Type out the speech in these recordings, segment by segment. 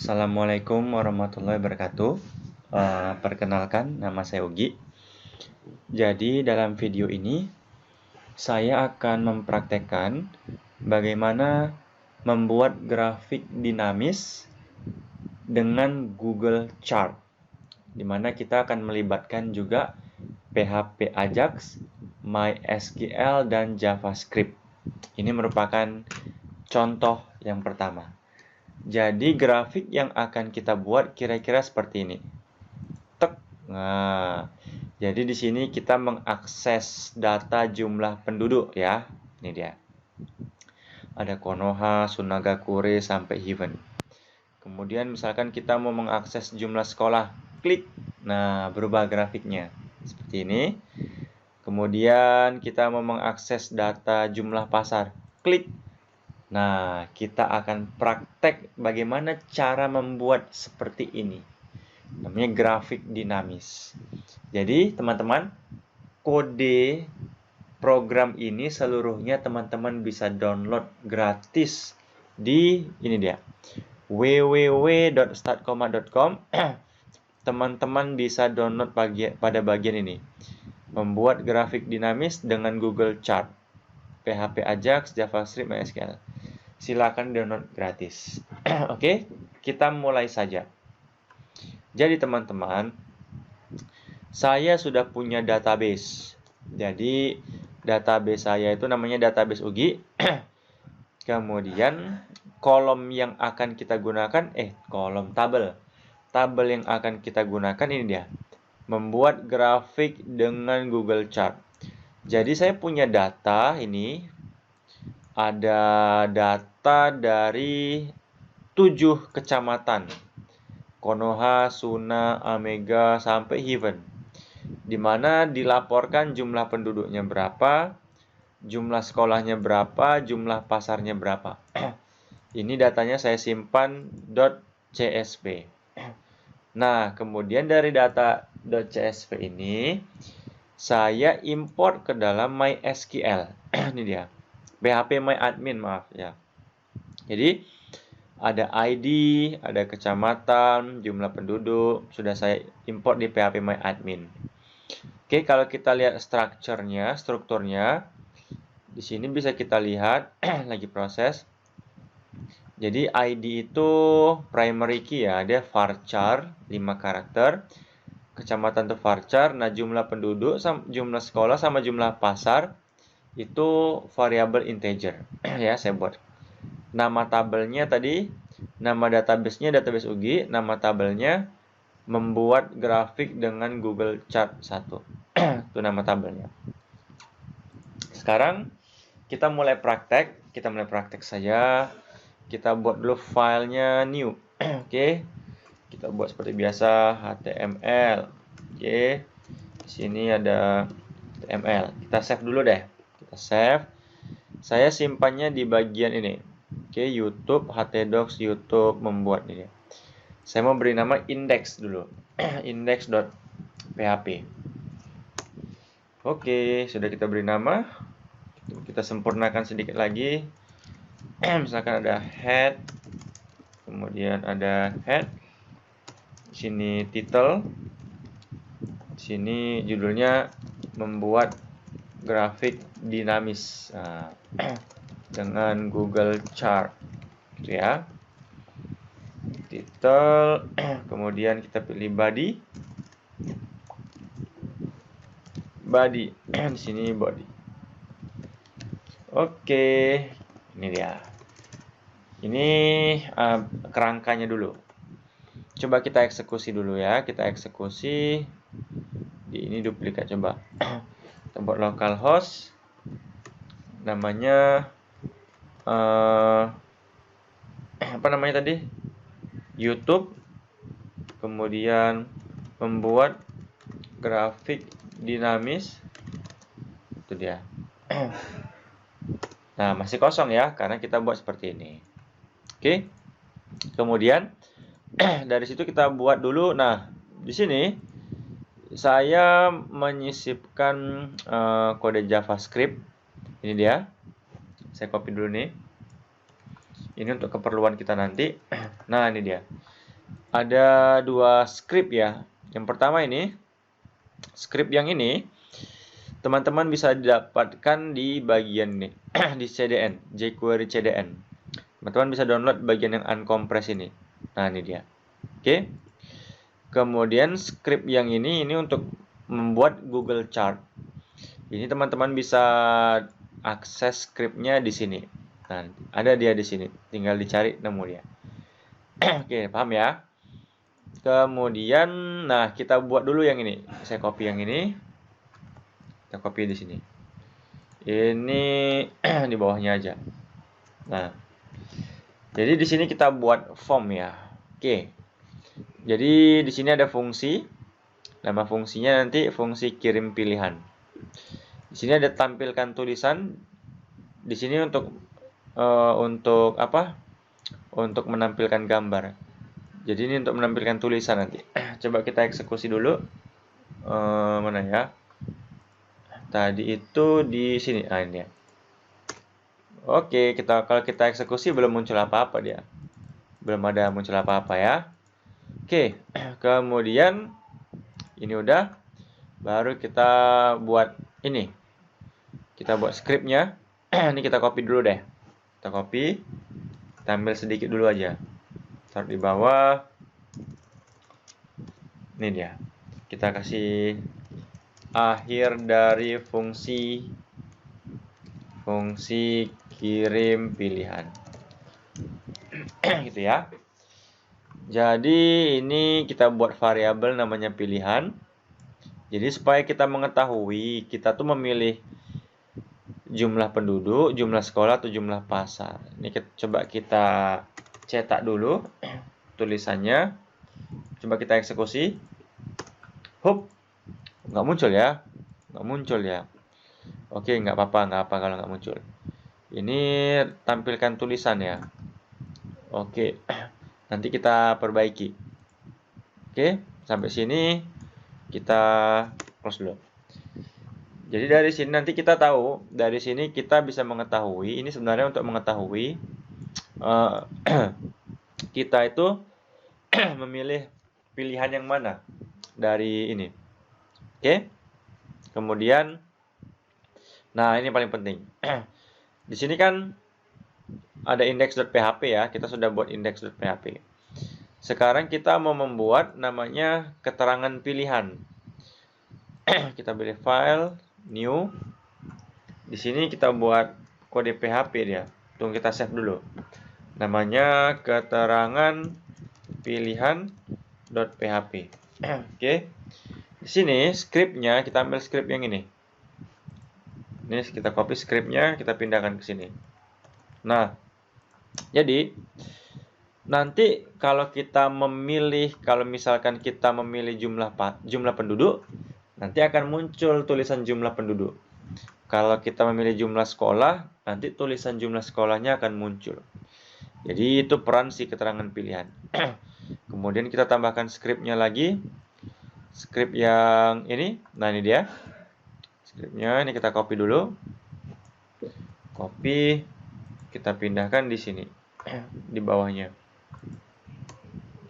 Assalamualaikum warahmatullahi wabarakatuh. Perkenalkan, nama saya Ugi. Jadi dalam video ini saya akan mempraktekkan bagaimana membuat grafik dinamis dengan Google Chart, di mana kita akan melibatkan juga PHP Ajax, MySQL, dan JavaScript. Ini merupakan contoh yang pertama. Jadi grafik yang akan kita buat kira-kira seperti ini. Tek. Nah, jadi di sini kita mengakses data jumlah penduduk ya. Ini dia. Ada Konoha, Sunagakure sampai Hiven. Kemudian misalkan kita mau mengakses jumlah sekolah, klik. Nah, berubah grafiknya seperti ini. Kemudian kita mau mengakses data jumlah pasar, klik. Nah, kita akan praktek bagaimana cara membuat seperti ini. Namanya grafik dinamis. Jadi, teman-teman, kode program ini seluruhnya teman-teman bisa download gratis di ini dia. www.startcomma.com. Teman-teman bisa download pada bagian ini. Membuat grafik dinamis dengan Google Chart, PHP Ajax, JavaScript, MySQL. Silakan download gratis. Oke, kita mulai saja. Jadi teman-teman, saya sudah punya database. Jadi database saya itu namanya database Ugi. Kemudian kolom yang akan kita gunakan, tabel. Tabel yang akan kita gunakan ini dia. Membuat grafik dengan Google Chart. Jadi saya punya data ini. Ada data dari 7 kecamatan. Konoha, Suna, Amega, sampai Hiven. Di mana dilaporkan jumlah penduduknya berapa, jumlah sekolahnya berapa, jumlah pasarnya berapa. Ini datanya saya simpan .csv. Nah, kemudian dari data .csv ini, saya import ke dalam MySQL. Ini dia. PHPMyAdmin, maaf ya. Jadi ada ID, ada kecamatan, jumlah penduduk, sudah saya import di PHPMyAdmin. Oke, kalau kita lihat strukturnya, di sini bisa kita lihat lagi proses. Jadi ID itu primary key ya, dia varchar 5 karakter. Kecamatan itu varchar, nah jumlah penduduk, jumlah sekolah sama jumlah pasar itu variabel integer. Ya, saya buat. Nama tabelnya tadi, nama database-nya database Ugi, nama tabelnya membuat grafik dengan Google Chart 1. Itu nama tabelnya. Sekarang kita mulai praktek saja. Kita buat dulu filenya new. Oke. Kita buat seperti biasa HTML. Oke. Di sini ada HTML. Kita save dulu deh. Kita save. Saya simpannya di bagian ini. Oke, YouTube, htdocs, YouTube membuat ini. Saya mau beri nama index dulu. index.php. Oke, sudah kita beri nama. Kita sempurnakan sedikit lagi. Misalkan ada head, kemudian ada head. Di sini title. Di sini judulnya membuat grafik dinamis dengan Google Chart, gitu ya. Title, kemudian kita pilih body. Di sini body. Oke, ini dia. Ini kerangkanya dulu. Coba kita eksekusi dulu ya. Kita eksekusi. Di ini duplikat coba. Kita buat localhost. Namanya apa namanya tadi? YouTube. Kemudian membuat grafik dinamis. Itu dia. Nah, masih kosong ya, karena kita buat seperti ini. Oke. Kemudian dari situ kita buat dulu. Nah, di sini saya menyisipkan kode JavaScript. Ini dia. Saya copy dulu nih. Ini untuk keperluan kita nanti. Nah, ini dia. ada dua script ya. Yang pertama ini, script yang ini teman-teman bisa dapatkan di bagian ini di CDN, jQuery CDN. Teman-teman bisa download bagian yang uncompress ini. Nah, ini dia. Oke. Kemudian script yang ini untuk membuat Google Chart. Ini teman-teman bisa akses scriptnya di sini. Nah, ada dia di sini. Tinggal dicari, nemu dia. Oke, paham ya? Kemudian, nah kita buat dulu yang ini. Saya copy yang ini. Kita copy di sini. Ini di bawahnya aja. Nah, jadi di sini kita buat form ya. Oke. Jadi di sini ada fungsi. Nama fungsinya nanti fungsi kirim pilihan. Di sini ada tampilkan tulisan. Di sini untuk apa? Untuk menampilkan gambar. Jadi ini untuk menampilkan tulisan nanti. Coba kita eksekusi dulu. Mana ya? Tadi itu di sini. Ah, ini ya. Oke, kalau kita eksekusi belum muncul apa-apa dia. Belum ada muncul apa-apa ya. Oke, kemudian ini udah. Baru kita buat ini. Kita buat scriptnya. Ini kita copy dulu deh. Kita copy. Kita ambil sedikit dulu aja. Taruh di bawah. Ini dia. Kita kasih akhir dari fungsi kirim pilihan. Gitu ya. Jadi ini kita buat variabel namanya pilihan. Jadi supaya kita mengetahui kita tuh memilih jumlah penduduk, jumlah sekolah atau jumlah pasar. Ini coba kita cetak dulu tulisannya. Coba kita eksekusi. Hup. Nggak muncul ya. Nggak muncul ya. Oke, nggak apa-apa kalau nggak muncul. Ini tampilkan tulisan ya. Oke, nanti kita perbaiki. Oke, sampai sini kita close dulu. Jadi dari sini nanti kita tahu, dari sini kita bisa mengetahui, ini sebenarnya untuk mengetahui kita itu memilih pilihan yang mana dari ini. Oke, kemudian, nah ini paling penting. Di sini kan ada index.php ya, kita sudah buat index.php. Sekarang kita mau membuat namanya keterangan pilihan. Kita pilih file, new. Di sini kita buat kode PHP dia. Tunggu kita save dulu. Namanya keterangan pilihan.php. Oke. Di sini scriptnya kita ambil script yang ini. Ini kita copy scriptnya, kita pindahkan ke sini. Nah, jadi nanti kalau kita memilih, kalau misalkan kita memilih jumlah penduduk, nanti akan muncul tulisan jumlah penduduk. Kalau kita memilih jumlah sekolah, nanti tulisan jumlah sekolahnya akan muncul. Jadi itu peran si keterangan pilihan. Kemudian kita tambahkan scriptnya lagi. Script yang ini, nah ini dia. Scriptnya ini kita copy dulu. Copy, kita pindahkan di sini, di bawahnya.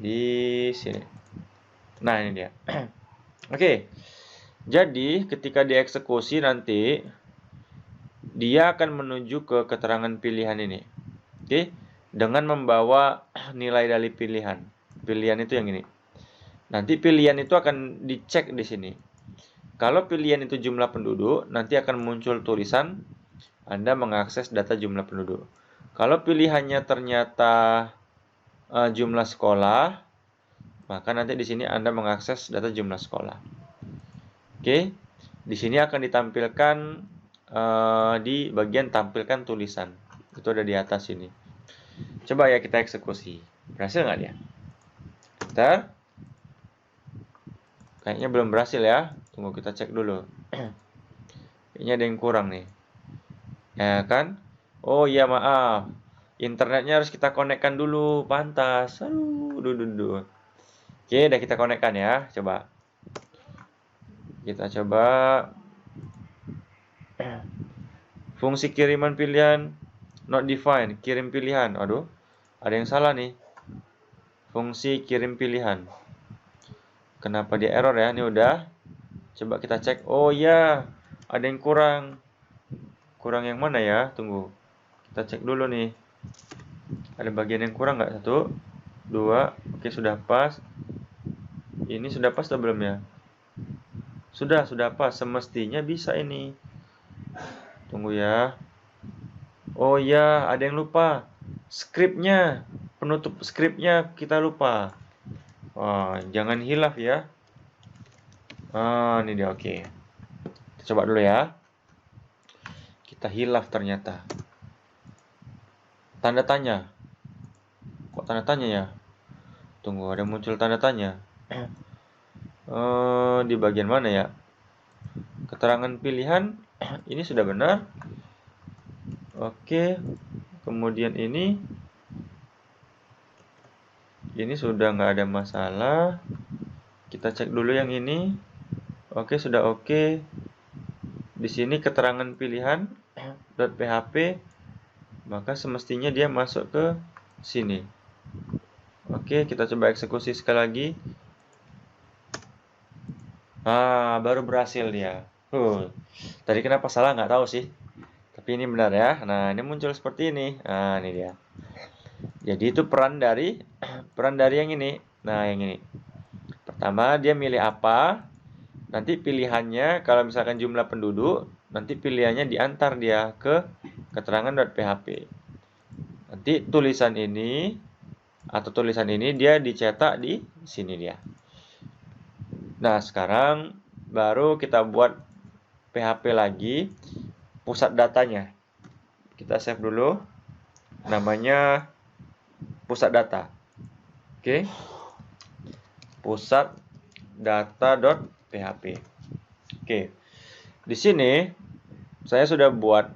Di sini. Nah, ini dia. Oke. Jadi, ketika dieksekusi nanti dia akan menuju ke keterangan pilihan ini. Oke, dengan membawa nilai dari pilihan. Pilihan itu yang ini. Nanti pilihan itu akan dicek di sini. Kalau pilihan itu jumlah penduduk, nanti akan muncul tulisan Anda mengakses data jumlah penduduk. Kalau pilihannya ternyata jumlah sekolah, maka nanti di sini Anda mengakses data jumlah sekolah. Oke, di sini akan ditampilkan di bagian tampilkan tulisan. Itu ada di atas sini. Coba ya kita eksekusi. Berhasil nggak dia? Bentar. Kayaknya belum berhasil ya. Tunggu kita cek dulu. Kayaknya ada yang kurang nih. Ya kan? Oh iya maaf. Internetnya harus kita konekkan dulu. Pantas. Aduh. Oke, udah kita konekkan ya. Coba. Kita coba. Fungsi kiriman pilihan not defined. Kirim pilihan. Aduh. Ada yang salah nih. fungsi kirim pilihan. Kenapa dia error ya? Ini udah. Coba kita cek. Oh ya, ada yang kurang. Kurang yang mana ya? Tunggu. Kita cek dulu nih. Ada bagian yang kurang nggak? 1, 2. Oke, sudah pas. Ini sudah pas atau belum ya? Sudah pas. Semestinya bisa ini. Tunggu ya. Oh ya, ada yang lupa. Skripnya, penutup skripnya kita lupa. Wah, jangan hilaf ya. Ini dia, oke. Kita coba dulu ya. Kita hilaf ternyata. Tanda tanya. Kok tanda tanya ya? Tunggu, ada muncul tanda tanya. Di bagian mana ya? Keterangan pilihan ini sudah benar. Oke. Kemudian ini sudah nggak ada masalah. Kita cek dulu yang ini. Oke, sudah oke. Di sini keterangan pilihan .php, maka semestinya dia masuk ke sini. Oke, kita coba eksekusi sekali lagi. Baru berhasil dia. Tadi kenapa salah nggak tahu sih. Tapi ini benar ya. Nah, ini muncul seperti ini. Ini dia. Jadi itu peran dari yang ini. Nah, yang ini. Pertama, dia milih apa? Nanti pilihannya, kalau misalkan jumlah penduduk, nanti pilihannya diantar dia ke keterangan.php. Nanti tulisan ini dia dicetak di sini dia. Nah, sekarang baru kita buat PHP lagi, pusat datanya. Kita save dulu. Namanya pusat data. Oke. Pusat data.php. Oke. Di sini saya sudah buat,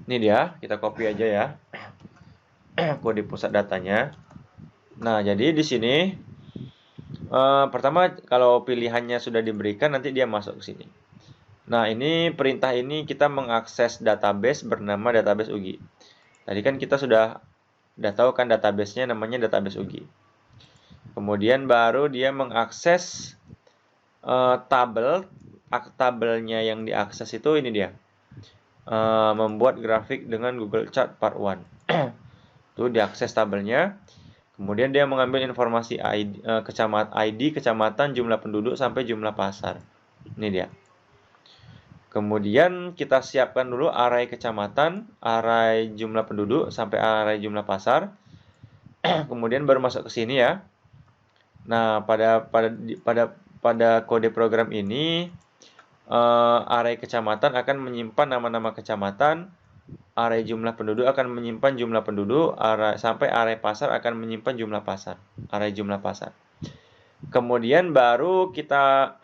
ini dia, kita copy aja ya. Kode pusat datanya. Nah, jadi di sini pertama kalau pilihannya sudah diberikan nanti dia masuk ke sini. Nah, ini perintah ini kita mengakses database bernama database UGI. Tadi kan kita sudah tahu kan databasenya namanya database UGI. Kemudian baru dia mengakses tabelnya yang diakses itu ini dia. Membuat grafik dengan Google Chart Part 1. Itu diakses tabelnya. Kemudian dia mengambil informasi ID, kecamatan, jumlah penduduk sampai jumlah pasar. Ini dia. Kemudian kita siapkan dulu array kecamatan, array jumlah penduduk sampai array jumlah pasar. Kemudian baru masuk ke sini ya. Nah, pada kode program ini array kecamatan akan menyimpan nama-nama kecamatan, array jumlah penduduk akan menyimpan jumlah penduduk, sampai array pasar akan menyimpan jumlah pasar, array jumlah pasar. Kemudian baru kita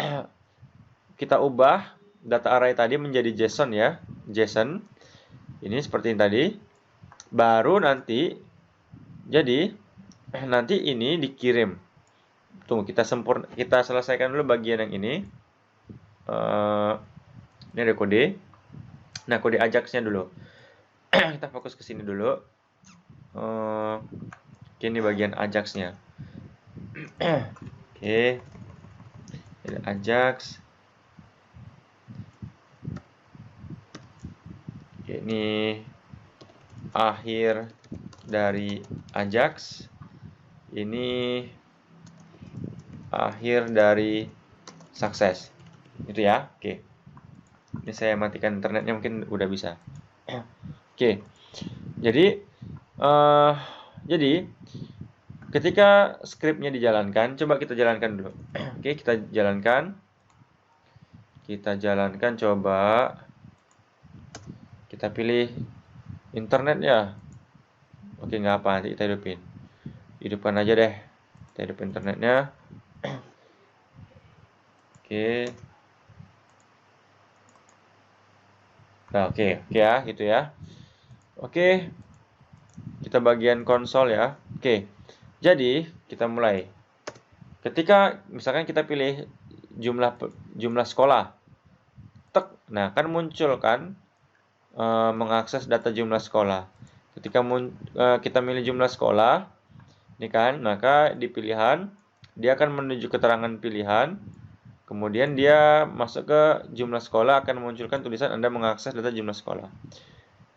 ubah data array tadi menjadi JSON ya, JSON. Ini seperti ini tadi. Baru nanti ini dikirim. Tunggu, kita selesaikan dulu bagian yang ini. Ini ada kode. Nah, kode Ajax-nya dulu. Kita fokus ke sini dulu. Ini bagian Ajax-nya. Oke. Ini Ajax. Ini akhir dari Ajax. Ini akhir dari sukses. Itu ya. Oke. Ini saya matikan internetnya, mungkin udah bisa. Oke. Jadi ketika skripnya dijalankan, coba kita jalankan dulu. Oke, kita jalankan. Coba. Kita pilih internet ya. Oke, nggak apa, nanti kita hidupin. Hidupkan aja deh. Kita hidupin internetnya. Oke. Nah, oke ya, gitu ya. Oke. Kita bagian konsol ya. Oke. Jadi, kita mulai. Ketika misalkan kita pilih jumlah sekolah. Tek. Nah, kan muncul kan mengakses data jumlah sekolah. Ketika kita milih jumlah sekolah, Ini kan, maka di pilihan dia akan menuju keterangan pilihan. Kemudian dia masuk ke jumlah sekolah, akan memunculkan tulisan Anda mengakses data jumlah sekolah.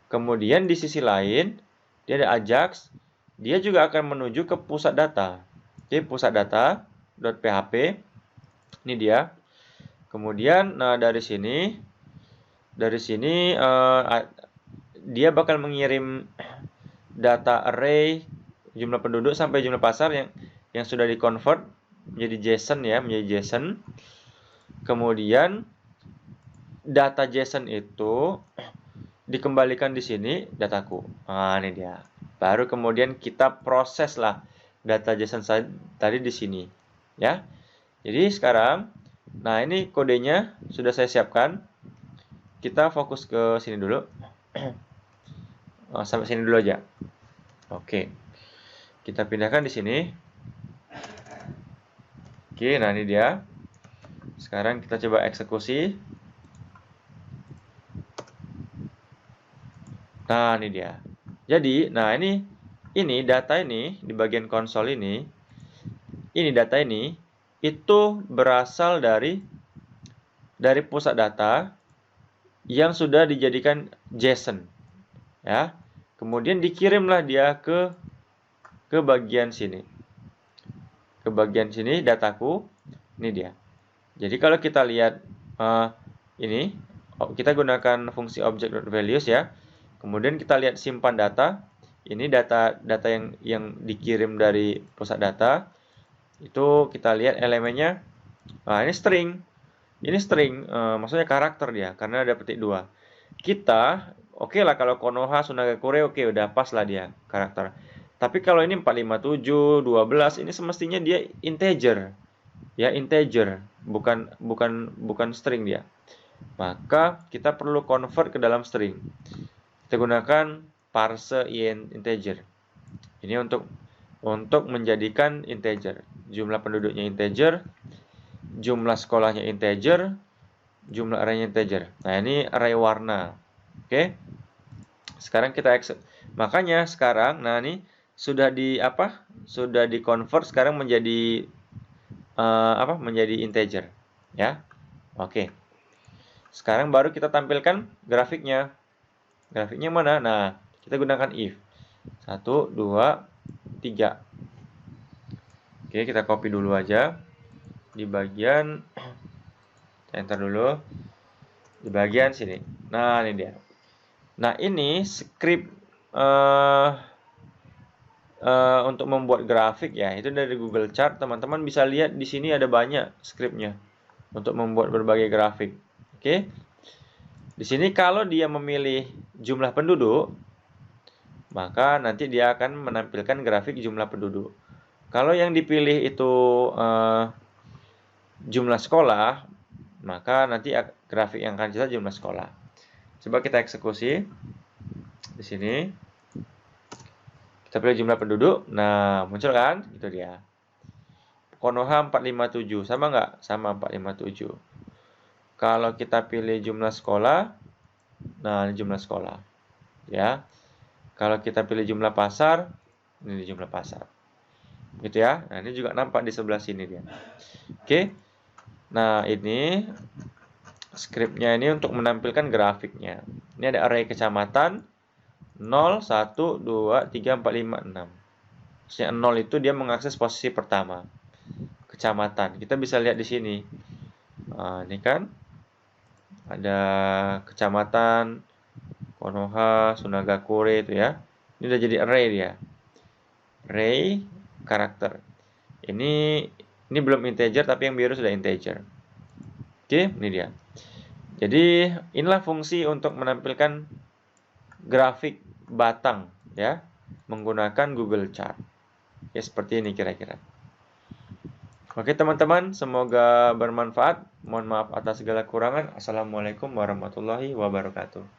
Kemudian di sisi lain, dia ada Ajax, dia juga akan menuju ke pusat data. Oke, pusat data.php. Ini dia. Kemudian, nah dari sini dia bakal mengirim data array jumlah penduduk sampai jumlah pasar yang sudah dikonvert menjadi JSON ya, menjadi JSON. Kemudian data JSON itu dikembalikan di sini dataku. Nah, ini dia. Baru kemudian kita proses lah data JSON tadi di sini, ya. Jadi sekarang, nah ini kodenya sudah saya siapkan. Kita fokus ke sini dulu. Sampai sini dulu aja. Oke. Kita pindahkan di sini. Oke, nah ini dia. Sekarang kita coba eksekusi. Nah, ini dia. Jadi, nah ini data ini di bagian konsol ini data ini itu berasal dari pusat data yang sudah dijadikan JSON, ya. Kemudian dikirimlah dia ke bagian sini. Ke bagian sini dataku, ini dia. Jadi kalau kita lihat ini, kita gunakan fungsi object.values ya. Kemudian kita lihat simpan data. Ini data yang dikirim dari pusat data. Itu kita lihat elemennya. Nah, ini string. Ini string, maksudnya karakter dia, karena ada petik 2. Kita, oke lah kalau Konoha, Sunagakure, oke udah pas lah dia karakter. Tapi kalau ini 457, 12, ini semestinya dia integer. Ya, integer, bukan string dia. Maka kita perlu convert ke dalam string. Kita gunakan parse integer. Ini untuk menjadikan integer. Jumlah penduduknya integer, jumlah sekolahnya integer, jumlah arraynya integer. Nah, ini array warna. Oke. Sekarang kita makanya sekarang nah ini sudah di-convert sekarang menjadi menjadi integer, ya. Oke. Sekarang baru kita tampilkan grafiknya. Grafiknya mana? Nah, kita gunakan if. 1 2 3. Oke, kita copy dulu aja. Di bagian enter dulu. Di bagian sini. Nah, ini dia. Nah, ini script untuk membuat grafik ya, itu dari Google Chart. Teman-teman bisa lihat di sini ada banyak scriptnya untuk membuat berbagai grafik. Oke. Di sini kalau dia memilih jumlah penduduk, maka nanti dia akan menampilkan grafik jumlah penduduk. Kalau yang dipilih itu jumlah sekolah, maka nanti grafik yang akan kita jumlah sekolah. Coba kita eksekusi di sini. Kita pilih jumlah penduduk. Nah, muncul kan? Itu dia. Konoha 457. Sama nggak? Sama 457. Kalau kita pilih jumlah sekolah, nah ini jumlah sekolah. Ya. Kalau kita pilih jumlah pasar, ini jumlah pasar. Gitu ya. Nah, ini juga nampak di sebelah sini dia. Oke. Nah, ini scriptnya ini untuk menampilkan grafiknya. Ini ada array kecamatan 0, 1, 2, 3, 4, 5, 6. Maksudnya 0 itu dia mengakses posisi pertama. Kecamatan. Kita bisa lihat di sini. Nah, ini kan ada kecamatan Konoha, Sunagakure itu ya. Ini udah jadi array dia. Array karakter. Ini belum integer tapi yang biru sudah integer. Oke, ini dia. Jadi inilah fungsi untuk menampilkan grafik batang ya menggunakan Google Chart. Ya seperti ini kira-kira. Oke teman-teman, semoga bermanfaat. Mohon maaf atas segala kurangan. Assalamualaikum warahmatullahi wabarakatuh.